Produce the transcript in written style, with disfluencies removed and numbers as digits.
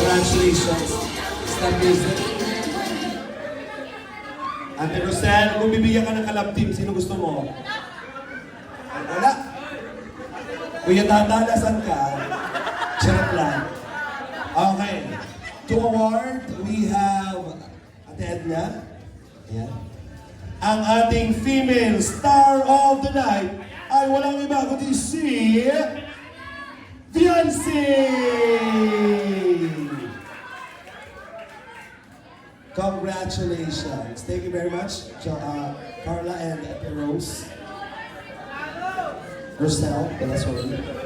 Congratulations. Step music. Ate Rosel, kung bibigyan ka ng kalab team, sino gusto mo? Wala. Kuya Tata, nasan ka? Charot lang. Okay. To award, we have Ate Edna. Ayan. Ang ating female star of the night ay walang iba kundi si Fiancé! Congratulations. Thank you very much, Carla and Rose. Rosel, sorry.